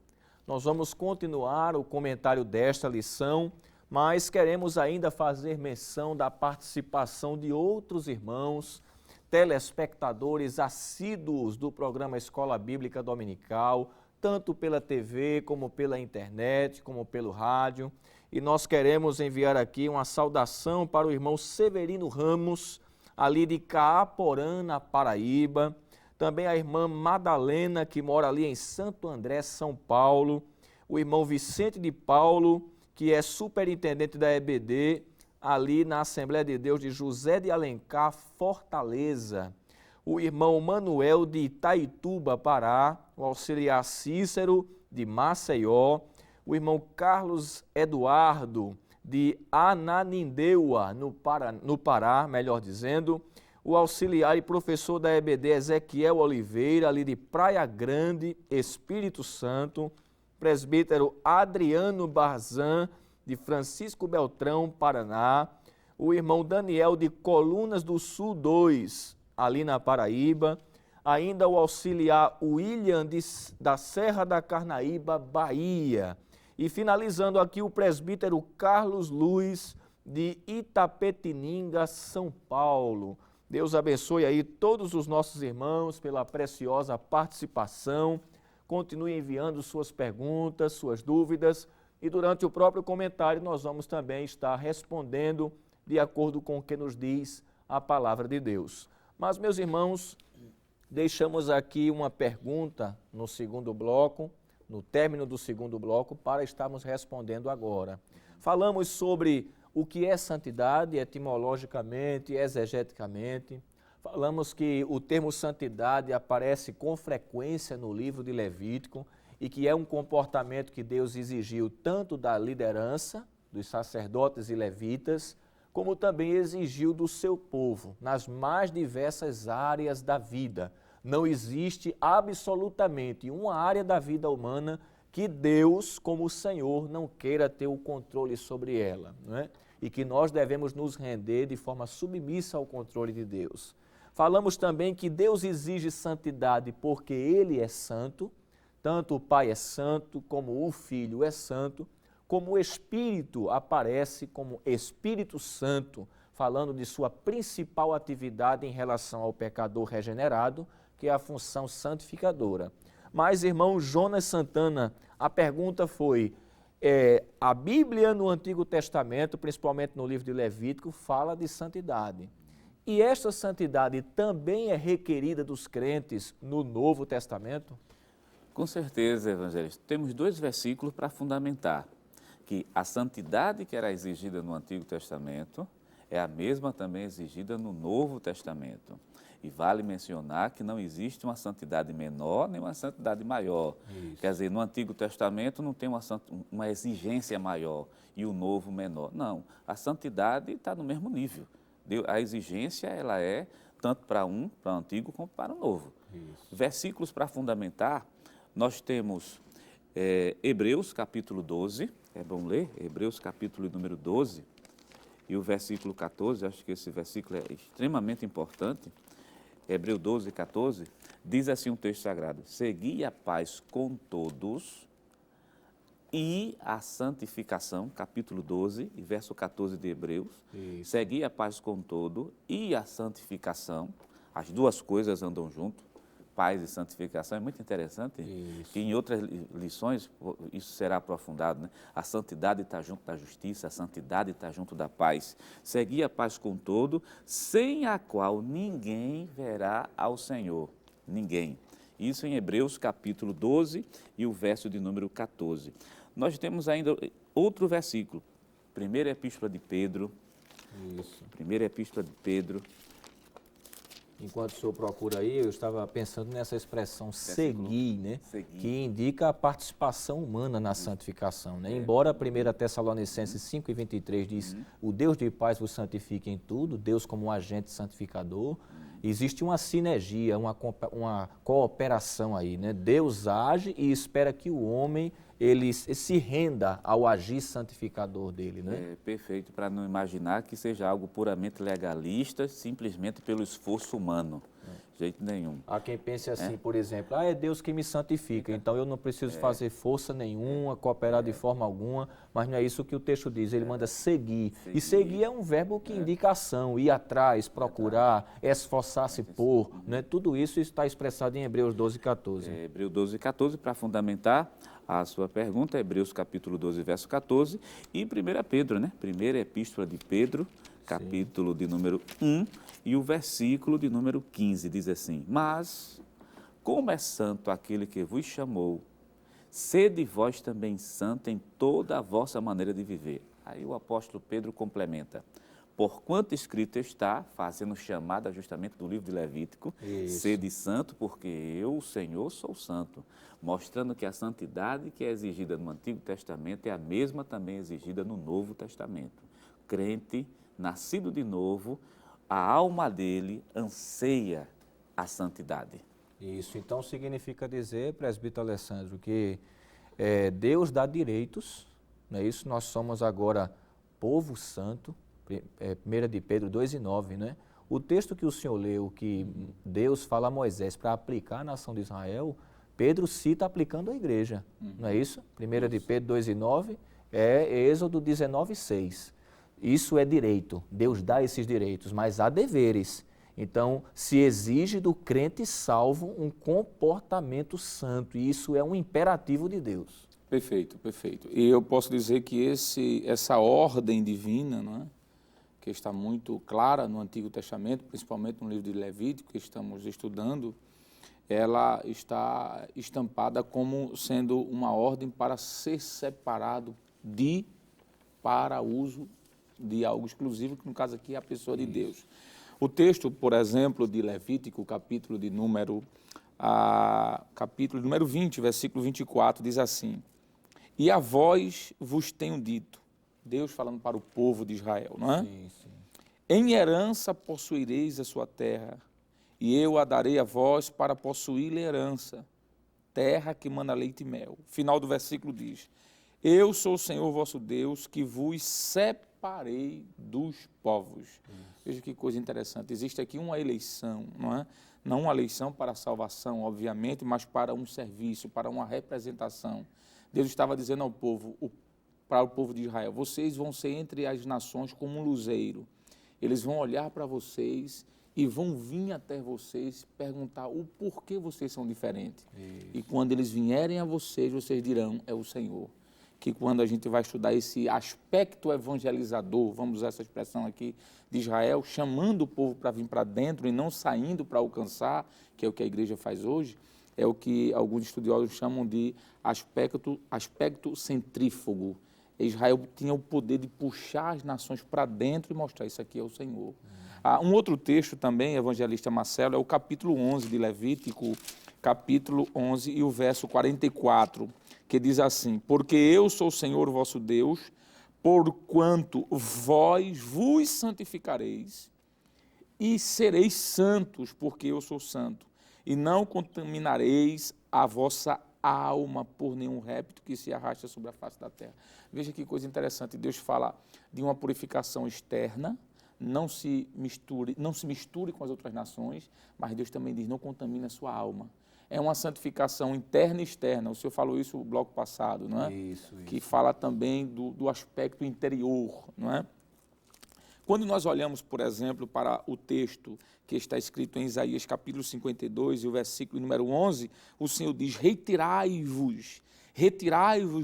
Nós vamos continuar o comentário desta lição, mas queremos ainda fazer menção da participação de outros irmãos, telespectadores assíduos do programa Escola Bíblica Dominical, tanto pela TV, como pela internet, como pelo rádio. E nós queremos enviar aqui uma saudação para o irmão Severino Ramos, ali de Caaporã, na Paraíba. Também a irmã Madalena, que mora ali em Santo André, São Paulo. O irmão Vicente de Paulo, que é superintendente da EBD, ali na Assembleia de Deus de José de Alencar, Fortaleza. O irmão Manuel de Itaituba, Pará, o auxiliar Cícero de Maceió, o irmão Carlos Eduardo de Ananindeua, no Pará, melhor dizendo, o auxiliar e professor da EBD Ezequiel Oliveira, ali de Praia Grande, Espírito Santo, presbítero Adriano Barzan, de Francisco Beltrão, Paraná, o irmão Daniel de Colunas do Sul 2, ali na Paraíba, ainda o auxiliar William da Serra da Carnaíba, Bahia, e finalizando aqui o presbítero Carlos Luiz de Itapetininga, São Paulo. Deus abençoe aí todos os nossos irmãos pela preciosa participação, continue enviando suas perguntas, suas dúvidas, e durante o próprio comentário nós vamos também estar respondendo de acordo com o que nos diz a palavra de Deus. Mas, meus irmãos, deixamos aqui uma pergunta no segundo bloco, no término do segundo bloco, para estarmos respondendo agora. Falamos sobre o que é santidade etimologicamente, exegeticamente. Falamos que o termo santidade aparece com frequência no livro de Levítico e que é um comportamento que Deus exigiu tanto da liderança, dos sacerdotes e levitas, como também exigiu do seu povo, nas mais diversas áreas da vida. Não existe absolutamente uma área da vida humana que Deus, como o Senhor, não queira ter o controle sobre ela, não é? E que nós devemos nos render de forma submissa ao controle de Deus. Falamos também que Deus exige santidade porque Ele é santo, tanto o Pai é santo, como o Filho é santo, como o Espírito aparece como Espírito Santo, falando de sua principal atividade em relação ao pecador regenerado, que é a função santificadora. Mas, irmão Jonas Santana, a pergunta foi, a Bíblia no Antigo Testamento, principalmente no livro de Levítico, fala de santidade. E esta santidade também é requerida dos crentes no Novo Testamento? Com certeza, evangelista. Temos 2 versículos para fundamentar que a santidade que era exigida no Antigo Testamento é a mesma também exigida no Novo Testamento. E vale mencionar que não existe uma santidade menor nem uma santidade maior. Isso. Quer dizer, no Antigo Testamento não tem uma exigência maior e o Novo menor. Não, a santidade está no mesmo nível. A exigência ela é tanto para o Antigo como para o Novo. Isso. Versículos para fundamentar, nós temos Hebreus capítulo 12, é bom ler, Hebreus capítulo número 12 e o versículo 14, acho que esse versículo é extremamente importante. Hebreus 12, 14, diz assim um texto sagrado: segui a paz com todos e a santificação, capítulo 12, e verso 14 de Hebreus. Isso. Segui a paz com todo e a santificação, as duas coisas andam junto, paz e santificação. É muito interessante que em outras lições isso será aprofundado, né? A santidade está junto da justiça, a santidade está junto da paz. Segui a paz com todo, sem a qual ninguém verá ao Senhor. Ninguém. Isso em Hebreus capítulo 12 e o verso de número 14. Nós temos ainda outro versículo, primeira epístola de Pedro. Isso. Primeira epístola de Pedro. Enquanto o senhor procura aí, eu estava pensando nessa expressão seguir, né? Seguir. Que indica a participação humana na santificação, né? Embora 1 Tessalonicenses 5:23 diz, o Deus de paz vos santifique em tudo, Deus como um agente santificador, existe uma sinergia, uma cooperação aí, né? Deus age e espera que o homem ele se renda ao agir santificador dele, né? Perfeito, para não imaginar que seja algo puramente legalista, simplesmente pelo esforço humano. De jeito nenhum. Há quem pense assim, por exemplo, é Deus que me santifica, então eu não preciso fazer força nenhuma, cooperar de forma alguma, mas não é isso que o texto diz, ele manda seguir. E seguir é um verbo que indica ação, ir atrás, procurar, esforçar-se por, né? Tudo isso está expressado em Hebreus 12, 14. Hebreus 12, 14, para fundamentar a sua pergunta, Hebreus capítulo 12, verso 14, e 1 Pedro, né? Primeira epístola de Pedro, capítulo de número 1 e o versículo de número 15, diz assim: mas, como é santo aquele que vos chamou, sede vós também santo em toda a vossa maneira de viver. Aí o apóstolo Pedro complementa: porquanto escrito está, fazendo chamada justamente do livro de Levítico, sede santo, porque eu, o Senhor, sou santo, mostrando que a santidade que é exigida no Antigo Testamento é a mesma também exigida no Novo Testamento. Crente, nascido de novo, a alma dele anseia a santidade. Isso, então significa dizer, presbítero Alessandro, que Deus dá direitos, não é isso? Nós somos agora povo santo, 1 de Pedro 2:9, né? O texto que o senhor leu, que Deus fala a Moisés para aplicar a nação de Israel, Pedro cita aplicando a igreja, não é isso? 1 de Pedro 2:9 é Êxodo 19:6. Isso é direito, Deus dá esses direitos, mas há deveres. Então, se exige do crente salvo um comportamento santo, e isso é um imperativo de Deus. Perfeito, perfeito. E eu posso dizer que essa ordem divina, não é? Que está muito clara no Antigo Testamento, principalmente no livro de Levítico, que estamos estudando, ela está estampada como sendo uma ordem para ser separado para uso de algo exclusivo, que no caso aqui é a pessoa de Deus. O texto, por exemplo, de Levítico, capítulo número 20, versículo 24, diz assim: e a vós vos tenho dito, Deus falando para o povo de Israel, não é? Sim, sim. Em herança possuireis a sua terra, e eu a darei a vós para possuir a herança, terra que mana leite e mel. Final do versículo diz: eu sou o Senhor vosso Deus, que vos separei dos povos. Veja que coisa interessante, existe aqui uma eleição, não é? Não uma eleição para a salvação, obviamente, mas para um serviço, para uma representação. Deus estava dizendo ao povo, para o povo de Israel: vocês vão ser entre as nações como um luzeiro. Eles vão olhar para vocês e vão vir até vocês perguntar o porquê vocês são diferentes. Isso. E quando eles vierem a vocês, vocês dirão: é o Senhor. Que quando a gente vai estudar esse aspecto evangelizador, vamos usar essa expressão aqui, de Israel, chamando o povo para vir para dentro e não saindo para alcançar, que é o que a igreja faz hoje, é o que alguns estudiosos chamam de aspecto centrífugo. Israel tinha o poder de puxar as nações para dentro e mostrar: isso aqui é o Senhor. Um outro texto também, evangelista Marcelo, é o capítulo 11 de Levítico, capítulo 11 e o verso 44, que diz assim: porque eu sou o Senhor vosso Deus, porquanto vós vos santificareis e sereis santos, porque eu sou santo, e não contaminareis a vossa alma por nenhum réptil que se arrasta sobre a face da terra. Veja que coisa interessante, Deus fala de uma purificação externa, não se misture com as outras nações, mas Deus também diz: não contamine a sua alma. É uma santificação interna e externa. O senhor falou isso no bloco passado, não é? Isso. Que fala também do aspecto interior, não é? Quando nós olhamos, por exemplo, para o texto que está escrito em Isaías capítulo 52 e o versículo número 11, o Senhor diz: retirai-vos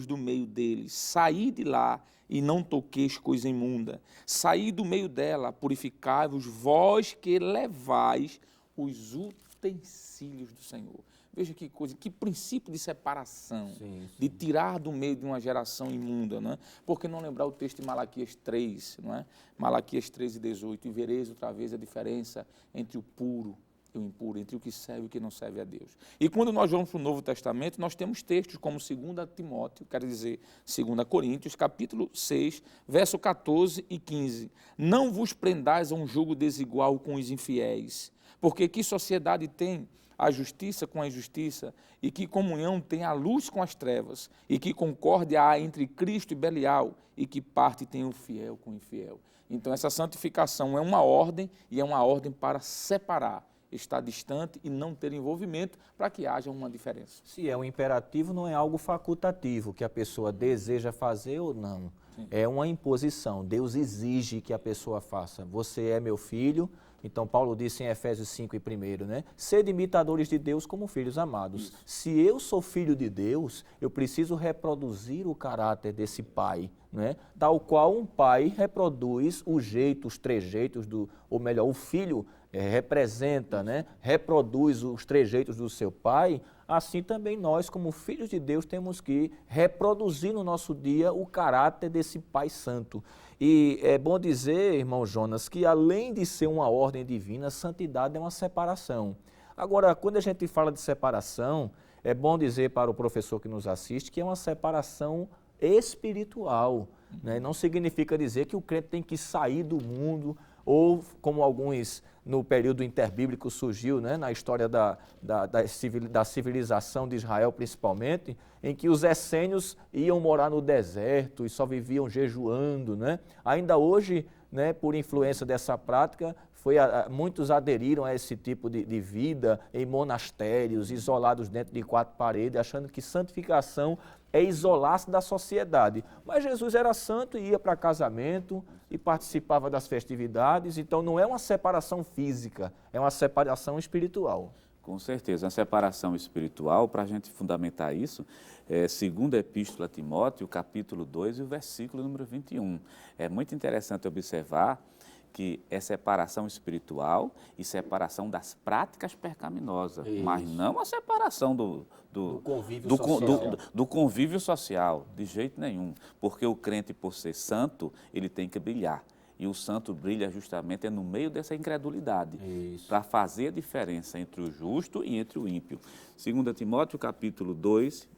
do meio deles, saí de lá e não toqueis coisa imunda, saí do meio dela, purificai-vos, vós que levais os utensílios do Senhor. Veja que coisa, que princípio de separação, de tirar do meio de uma geração imunda, não é? Por que não lembrar o texto de Malaquias 3, não é? Malaquias 3 e 18, e vereis outra vez a diferença entre o puro e o impuro, entre o que serve e o que não serve a Deus. E quando nós vamos para o Novo Testamento, nós temos textos como 2 Timóteo, quer dizer, 2 Coríntios, capítulo 6, verso 14 e 15. Não vos prendais a um jugo desigual com os infiéis, porque que sociedade tem a justiça com a injustiça, e que comunhão tem a luz com as trevas, e que concórdia há entre Cristo e Belial, e que parte tem o fiel com o infiel. Então essa santificação é uma ordem, e é uma ordem para separar, estar distante e não ter envolvimento, para que haja uma diferença. Se é um imperativo, não é algo facultativo, que a pessoa deseja fazer ou não. Sim. É uma imposição, Deus exige que a pessoa faça. Você é meu filho. Então, Paulo disse em Efésios 5 e 1, né? Sede imitadores de Deus como filhos amados. Isso. Se eu sou filho de Deus, eu preciso reproduzir o caráter desse pai, né? Tal qual um pai reproduz o jeito, os trejeitos, ou melhor, o filho representa, né? Reproduz os trejeitos do seu pai, assim também nós, como filhos de Deus, temos que reproduzir no nosso dia o caráter desse Pai Santo. E é bom dizer, irmão Jonas, que além de ser uma ordem divina, santidade é uma separação. Agora, quando a gente fala de separação, é bom dizer para o professor que nos assiste que é uma separação espiritual, né? Não significa dizer que o crente tem que sair do mundo, ou como alguns no período interbíblico surgiu, né, na história da civilização de Israel principalmente, em que os essênios iam morar no deserto e só viviam jejuando, né? Ainda hoje, né, por influência dessa prática, muitos aderiram a esse tipo de vida em monastérios, isolados dentro de 4 paredes, achando que santificação é isolar-se da sociedade. Mas Jesus era santo e ia para casamento e participava das festividades, então não é uma separação física, é uma separação espiritual. Com certeza, a separação espiritual, para a gente fundamentar isso, segunda Epístola a Timóteo, capítulo 2 e o versículo número 21. É muito interessante observar que é separação espiritual e separação das práticas pecaminosas, mas não a separação do convívio social, de jeito nenhum, porque o crente, por ser santo, ele tem que brilhar. E o santo brilha justamente no meio dessa incredulidade, para fazer a diferença entre o justo e entre o ímpio. 2 Timóteo, capítulo 2,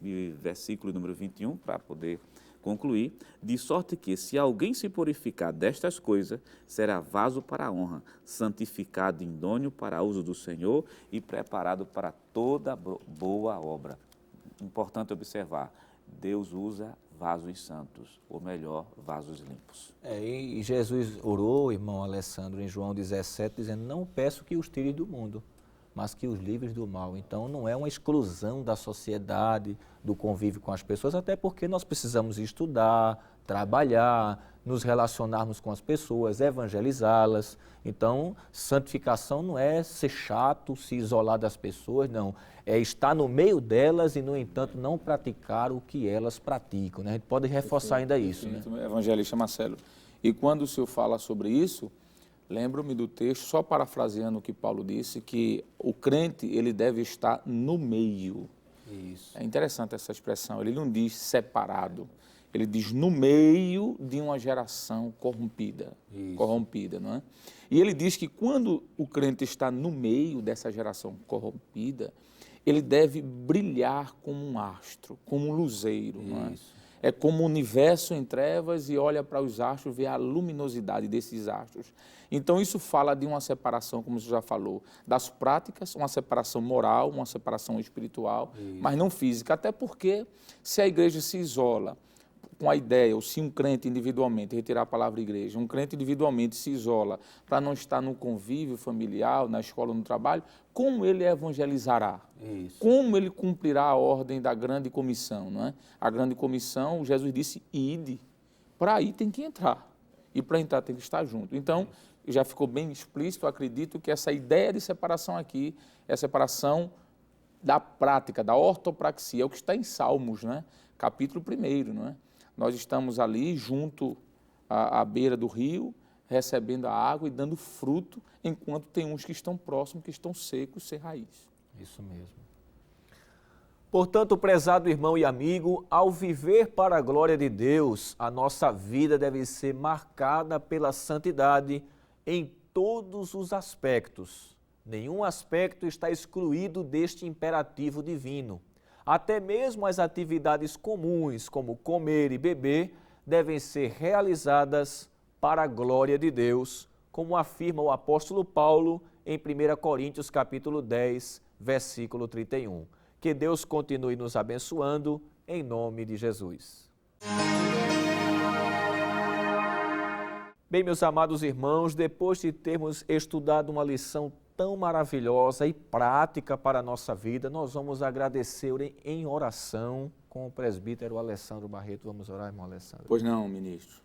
versículo número 21, para poder concluir, de sorte que, se alguém se purificar destas coisas, será vaso para a honra, santificado e idôneo para uso do Senhor e preparado para toda boa obra. Importante observar, Deus usa vasos santos, ou melhor, vasos limpos. E Jesus orou, irmão Alessandro, em João 17, dizendo, não peço que os tire do mundo, mas que os livres do mal. Então, não é uma exclusão da sociedade, do convívio com as pessoas, até porque nós precisamos estudar, trabalhar, nos relacionarmos com as pessoas, evangelizá-las. Então, santificação não é ser chato, se isolar das pessoas, não. É estar no meio delas e, no entanto, não praticar o que elas praticam, né? A gente pode reforçar ainda isso, né? Evangelista Marcelo, e quando o senhor fala sobre isso, lembro-me do texto, só parafraseando o que Paulo disse, que o crente, ele deve estar no meio. Isso. É interessante essa expressão, ele não diz separado, ele diz no meio de uma geração corrompida, não é? E ele diz que quando o crente está no meio dessa geração corrompida, ele deve brilhar como um astro, como um luzeiro, não é? É como o universo em trevas e olha para os astros, vê a luminosidade desses astros. Então, isso fala de uma separação, como você já falou, das práticas, uma separação moral, uma separação espiritual, mas não física. Até porque, se a igreja se isola com a ideia, ou se um crente individualmente, retirar a palavra igreja, um crente individualmente se isola para não estar no convívio familiar, na escola, no trabalho, como ele evangelizará? Como ele cumprirá a ordem da grande comissão, não é? A grande comissão, Jesus disse, ide. Para aí tem que entrar. E para entrar tem que estar junto. Então, já ficou bem explícito, acredito que essa ideia de separação aqui é a separação da prática, da ortopraxia, é o que está em Salmos, né? Capítulo 1, não é? Nós estamos ali junto à beira do rio, recebendo a água e dando fruto, enquanto tem uns que estão próximos, que estão secos, sem raiz. Isso mesmo. Portanto, prezado irmão e amigo, ao viver para a glória de Deus, a nossa vida deve ser marcada pela santidade em todos os aspectos. Nenhum aspecto está excluído deste imperativo divino. Até mesmo as atividades comuns, como comer e beber, devem ser realizadas para a glória de Deus, como afirma o apóstolo Paulo em 1 Coríntios capítulo 10, versículo 31. Que Deus continue nos abençoando, em nome de Jesus. Bem, meus amados irmãos, depois de termos estudado uma lição tão maravilhosa e prática para a nossa vida, nós vamos agradecer em oração com o presbítero Alessandro Barreto. Vamos orar, irmão Alessandro. Pois não, ministro.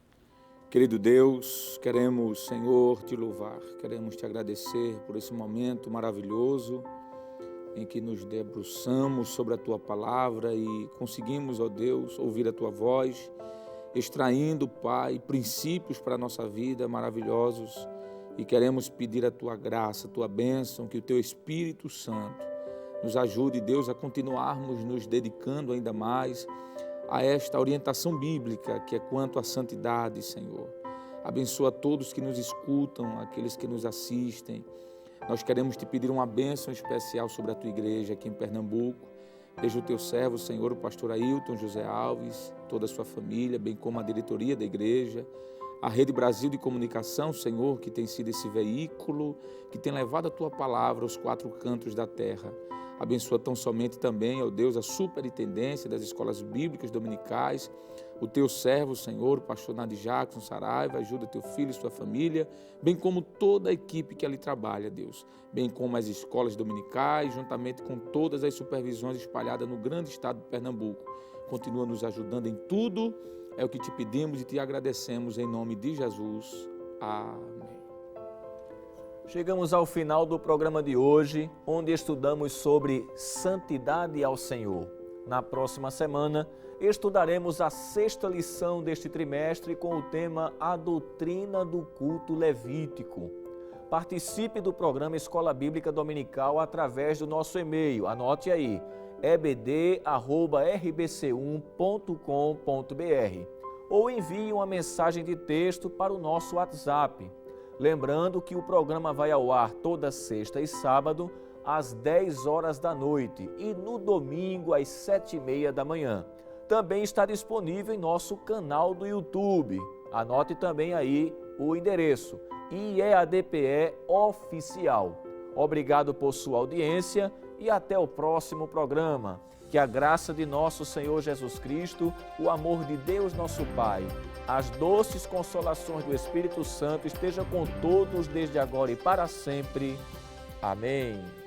Querido Deus, queremos, Senhor, te louvar, queremos te agradecer por esse momento maravilhoso em que nos debruçamos sobre a Tua palavra e conseguimos, ó Deus, ouvir a Tua voz, extraindo, Pai, princípios para a nossa vida maravilhosos. E queremos pedir a Tua graça, a Tua bênção, que o Teu Espírito Santo nos ajude, Deus, a continuarmos nos dedicando ainda mais a esta orientação bíblica, que é quanto à santidade, Senhor. Abençoa todos que nos escutam, aqueles que nos assistem. Nós queremos te pedir uma bênção especial sobre a Tua igreja aqui em Pernambuco. Veja o Teu servo, Senhor, o pastor Ailton José Alves, toda a sua família, bem como a diretoria da igreja, a Rede Brasil de Comunicação, Senhor, que tem sido esse veículo, que tem levado a Tua palavra aos quatro cantos da terra. Abençoa tão somente também, ó Deus, a superintendência das escolas bíblicas dominicais, o Teu servo, Senhor, o pastor Nadi Jackson Saraiva, ajuda Teu filho e sua família, bem como toda a equipe que ali trabalha, Deus, bem como as escolas dominicais, juntamente com todas as supervisões espalhadas no grande estado de Pernambuco. Continua nos ajudando em tudo, é o que te pedimos e te agradecemos em nome de Jesus. Amém. Chegamos ao final do programa de hoje, onde estudamos sobre santidade ao Senhor. Na próxima semana, estudaremos a 6ª lição deste trimestre com o tema A Doutrina do Culto Levítico. Participe do programa Escola Bíblica Dominical através do nosso e-mail. Anote aí, ebd@rbc1.com.br ou envie uma mensagem de texto para o nosso WhatsApp. Lembrando que o programa vai ao ar toda sexta e sábado às 10 horas da noite e no domingo às 7h30 da manhã. Também está disponível em nosso canal do YouTube. Anote também aí o endereço, IEADPE Oficial. Obrigado por sua audiência e até o próximo programa. Que a graça de nosso Senhor Jesus Cristo, o amor de Deus nosso Pai, as doces consolações do Espírito Santo estejam com todos desde agora e para sempre. Amém.